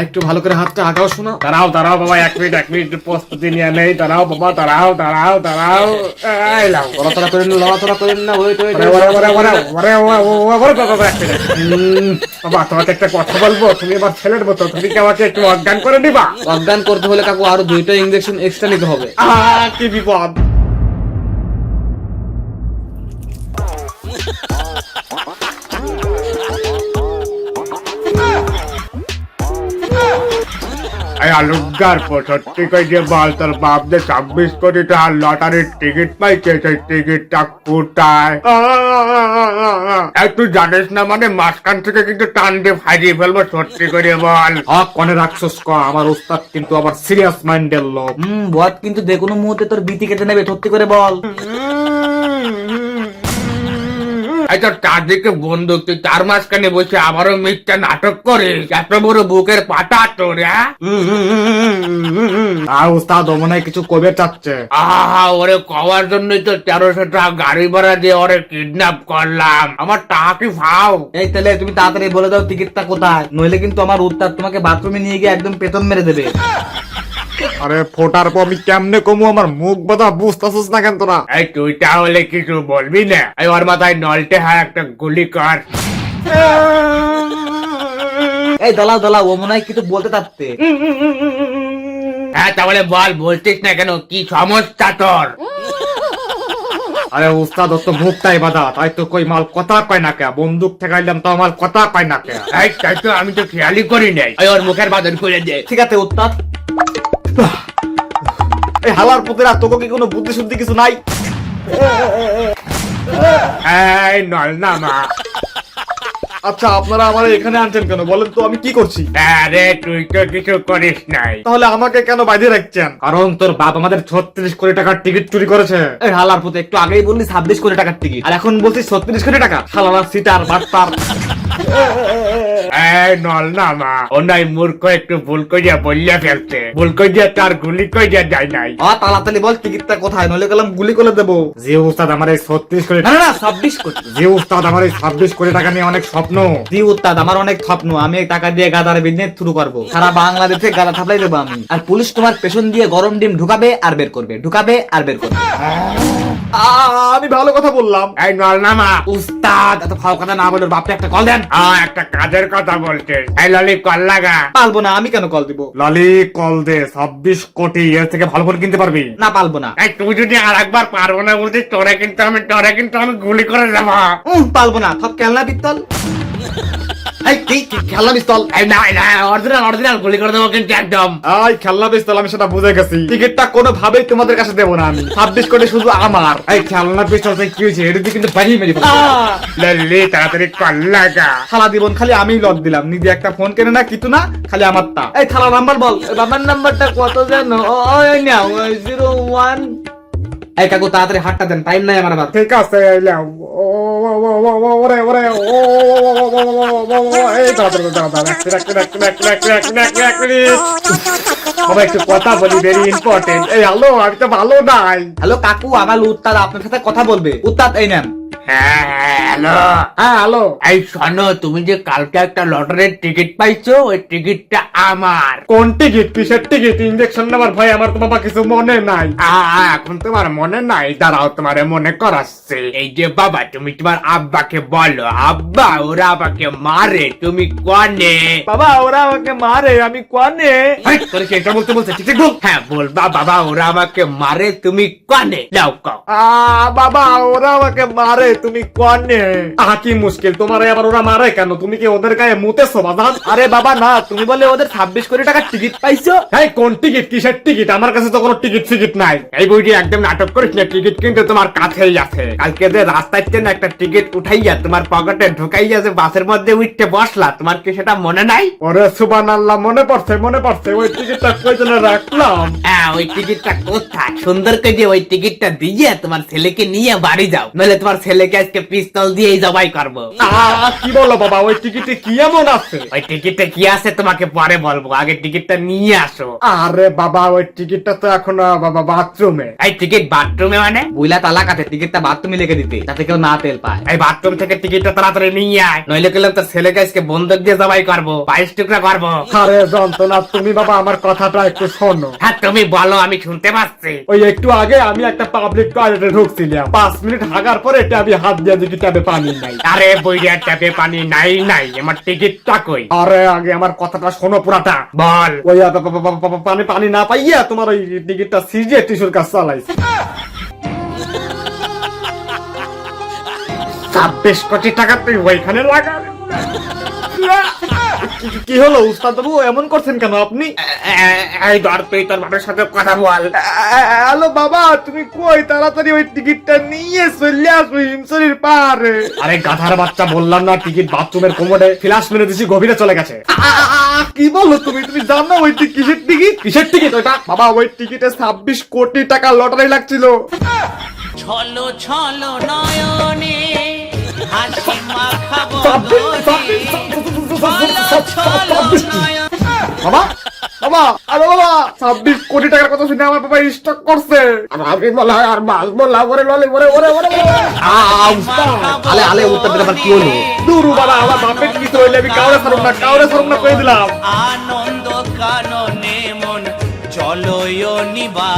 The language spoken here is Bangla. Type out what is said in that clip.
একটু ভালো করে হাতটা আগাও শোনা। দাঁড়াও দাঁড়াও বাবা, এক মিনিট প্রস্তুতি নিয়ে নেই। দাঁড়াও বাবা, দাঁড়াও। এই লাও, লড়াচড়া করেন না, লড়াচড়া করেন না। ওই তো বাবা, তোমাকে একটা কথা বলবো। তুমি এবার ছেলের মতো, তুমি কি আমাকে একটু অজ্ঞান করে দিবা? অজ্ঞান করতে হলে কাকু আরো 2টা ইনজেকশন এক্সট্রা নিতে হবে। কি বিপদ! আলুগার সত্যি কই যে বল, তোর বাপ যে 26 কোটি টাকার লটারির টিকিট পাইছে, সেই টিকিটটা কোথায়? একটু জানিস না, মানে মাঝখান থেকে কিন্তু টান দিয়ে ফাইজিয়ে ফেলবো। সত্যি করে বল। হক কনে রাখছস ক, আমার ওস্তাদ কিন্তু আবার সিরিয়াস মাইন্ডের লোক। বদ কিন্তু যে কোনো মুহূর্তে তোর বিতি কেটে নেবে, সত্যি করে বল। চারদিকে বন্দুক, তুই তার মাঝখানে বসে আবারও মিথ্যা নাটক করে। এত বড় বুকের পাটা তোর! আর ওস্তাদ মনে হয় কিছু কবে চাচ্ছে। ওরে কওয়ার জন্যই তো 1300 টাকা গাড়ি ভাড়া দিয়ে ওরে কিডন্যাপ করলাম। আমার টাকা কি ফাও? এই তাহলে তুমি তাড়াতাড়ি বলে দাও টিকিটটা কোথায়, নইলে কিন্তু আমার উত্তাদ তোমাকে বাথরুমে নিয়ে গিয়ে একদম পেতন মেরে দেবে। আরে ফোটার পর আমি কেমনে কমু, আমার মুখ বাধা বুঝতেছিস না কেন তোরা? এই তুই তাহলে কিছু বলবি না? এই ওর মাথায় নলটে হয় একটা গুলি কর। এই দলাও, ও মনে হয় কিছু বলতে চাচ্ছে। হ্যাঁ তাহলে বল, বলছিস না কেন? কি সমস্যা তোর? আরে উস্তাদ তো মুখটাই বাধা, তাই তো কই মাল কথা কয় না কে, বন্দুক ঠেকাইলাম তো মাল কথা কয় না কে। এই তাই তো, আমি তো খেয়ালই করি নাই। ওই ওর মুখের বাদন খুলে দে। ঠিক আছে উত্তাদ। এই হালার পুতেরা, তোকে কি কোনো বুদ্ধি শুদ্ধি কিছু নাই? এই নল নামা। আচ্ছা আপনারা আমার এখানে আনছেন কেন বলেন তো, আমি কি করছি? আরে তুই তো কিছু করিস নাই। তাহলে আমাকে কেন বাইরে রাখছেন? কারণ তোর বাপ আমাদের 36 কোটি টাকার টিকিট চুরি করেছে। এই হালার পুতে, একটু আগেই বললি 26 কোটি টাকার টিকিট, আর এখন বলছিস 36 কোটি টাকা। হালালা সিটার বাটপার। এই নল নামা। অন্যায় মূর্খ একটু ভুল করিয়া বললিয়া ফেলছে। ভুল করিয়া তার গুলি করিয়া যায় নাই। তাড়াতাড়ি বল টিকিটটা কোথায়, নইলে গেলাম গুলি করে দেবো। যে উস্তাদ আমার এই 36 কোটি, না 26 কোটি। যে উস্তাদ আমার এই 26 কোটি টাকা নিয়ে অনেক স্বপ্ন। জি উস্তাদ, আমার অনেক স্বপ্ন। আমি এই টাকা দিয়ে গাদার বিজনেস শুরু করবো, সারা বাংলাদেশে গাদা থাপলাই দেবো আমি। আর পুলিশ তোমার পেছন দিয়ে গরম ডিম ঢুকাবে আর বের করবে, ঢুকাবে আর বের করবে। আমি ভালো কথা বললাম। এই নল নামা। উস্তাদ এত ফাও কথা না বলে বাপকে একটা কল দেন। একটা কাজের কথা বলছে। এই ললি কল লাগা। পালবো না, আমি কেন কল দিব? লালি কল দে, 26 কোটি, এর থেকে ভালো ফোন কিনতে পারবি? না পালবো না। এই তুই যদি আর একবার পারবো না বলছিস, তোরে কিন্তু আমি গুলি করে যাবো। পালবো না, সব কেলনা পিস্তল। এই কি খেলনা পিস্তল? এই না অরিজিনাল গুলি করে দেবো কিন্তু একদম। আই খেলনা পিস্তল, আমি সেটা বুঝে গেছি। টিকিটটা কোনোভাবেই তোমাদের কাছে দেবো না আমি। 26 কোটি শুধু আমার। এই খেলনা পিস্তল কি হয়েছে, এটা দিয়ে কিন্তু বাড়িয়ে মেরে ফেলবো। ললি তাড়াতাড়ি কল লাগা। সারা জীবন খালি আমি লক দিলাম, নিজে একটা ফোন কেনে না কিছু না, খালি আমারটা। এই থালা নাম্বার বল, বাবার নাম্বারটা কত জানো? ওই নাও 01। এই কাকু তাড়াতাড়ি হাতটা দেন, টাইম নাই আমার। ঠিক আছে এলাম। ওরে বাবা একটু কথা বলি, ভেরি ইম্পর্টেন্ট। এই হ্যালো, আমি তো ভালো নাই। হ্যালো কাকু, আমার উস্তাদ আপনার সাথে কথা বলবে। উস্তাদ এই নেন। হ্যালো। হ্যাঁ হ্যালো। এই শোনো, তুমি যে কালকে একটা লটারির টিকিট পাইছো, ওই টিকিটটা আমার। কোন টিকিট? কিসের টিকিট? ইঞ্জেকশন নেবার ভাই, আমার তো বাবা কিছু মনে নাই। এখন তোমার মনে নাই? দাঁড়াও, তোমার মনে করাচ্ছে। এই যে বাবা, তুমি তোমার আব্বাকে বলো, আব্বা ওরা আমাকে মারে, তুমি কনে? বাবা ওরা আমাকে মারে, আমি কোনে? তোর কি এটা বলতে বলছে? ঠিক বল। হ্যাঁ বলবা, বাবা ওরা আমাকে মারে, তুমি কনে? যাও কও। বাবা ওরা আমাকে মারে, তুমি কোনে? কি মুশকিল, তোমার আবার ওরা মারে কেন? তুমি কি ওদের গায়ে মুতেছো বাজান? আরে বাবা না, তুমি বলে ওদের 26 কোটি টাকার টিকিট পাইছো। এই কোন টিকিট? কিসের টিকিট? আমার কাছে তো কোনো টিকিট ফিকিট নাই। এই বইটি একদম নাটক করিস না, টিকিট কিন্তু তোমার কাছেই আছে। কালকে যে রাস্তায় না একটা টিকিট উঠাইয়া তোমার পকেটে ঢুকাইয়া যে বাসের মধ্যে উঠতে বসলা, তোমার কি সেটা মনে নাই? ওরে সুবহানাল্লাহ, মনে পড়ছে। ওই টিকিট টিকিটটা কই যেন রাখলাম। হ্যাঁ, ওই টিকিটটা কোথায়? সুন্দর করে যে ওই টিকিটটা দিয়ে তোমার ছেলেকে নিয়ে বাড়ি যাও, নইলে তোমার ছেলেকে আজকে পিস্তল দিয়েই জবাই করবো। কি বলো বাবা, ওই টিকিটে কি এমন আছে? ওই টিকিটে কি আছে তোমাকে পরে বলবো, আগে টিকিটটা নিয়ে আসো। আরে বাবা, ওই টিকিটটা তো এখন বাবা বাথরুমে। এই টিকিট বাথরুমে মানে? বুইলা তালাকাতে টিকিটটা বাথরুমে লিখে দিতে, যাতে কেউ না তেল পায়। এই বাথরুম থেকে টিকিটটা তাড়াতাড়ি নিয়ে আয়, নইলে গেলাম তোর ছেলেকে আজকে বন্দুক দিয়ে জবাই করবো, 22 টুকরা করবো। আরে যন্ত্রণা, তুমি বাবা আমার কথাটা একটু শোনো। হ্যাঁ তুমি বলো, আমি শুনতে পাচ্ছি। ওই একটু আগে আমি একটা পাবলিক টয়লেটে ঢুকছিলাম, 5 মিনিট হাগার পরে ট্যাবে হাত দিয়ে দেখি ট্যাবে পানি নাই। আরে বইরা ট্যাপে পানি নাই নাই, আমার টিকিটটা কই? আরে আগে আমার কথাটা শোনো পুরাটা। বল। ওই পানি না পাইয়া তোমার ওই টিকিটটা সিজে টিস্যুর কাজ চালাইছে। 26 কোটি টাকা তুই ওইখানে লাগা। কি হলো উস্তাদ বাবু, এমন করছেন কেন আপনি? এই ধর, তুই তোর বাবার সাথে কথা বল। হ্যালো বাবা, তুমি কই? তাড়াতাড়ি ওই টিকিটটা নিয়ে চলে আসো হিমসরির পারে। আরে গাধার বাচ্চা, বললাম না টিকিট বাথরুমের কোমরে ফ্লাশ মেরে দিছি, গভীরে চলে গেছে। কি বলো তুমি? তুমি জানো ওই কিসের টিকিট? কিসের টিকিট ওইটা? বাবা ওই টিকিটে 26 কোটি টাকা লটারি লাগছিল। ছলো ছলো নয়নে হাসি মাখাবো বাবা বাবা, আরে বাবা, 26 কোটি টাকার কথা শুনে আমার বাবা স্টক করছে। আর আমি বলা আর বাঁচবো না, ওরে ললে ওরে ওরে ওরে আলে আলে উত্তর দিলে আবার কি হলো? দুরু বাবা, আমার বাপের কিছু হইলে আমি কাউরে ছাড়ব না কই দিলাম। আনন্দ কাননে মন চলো নিবা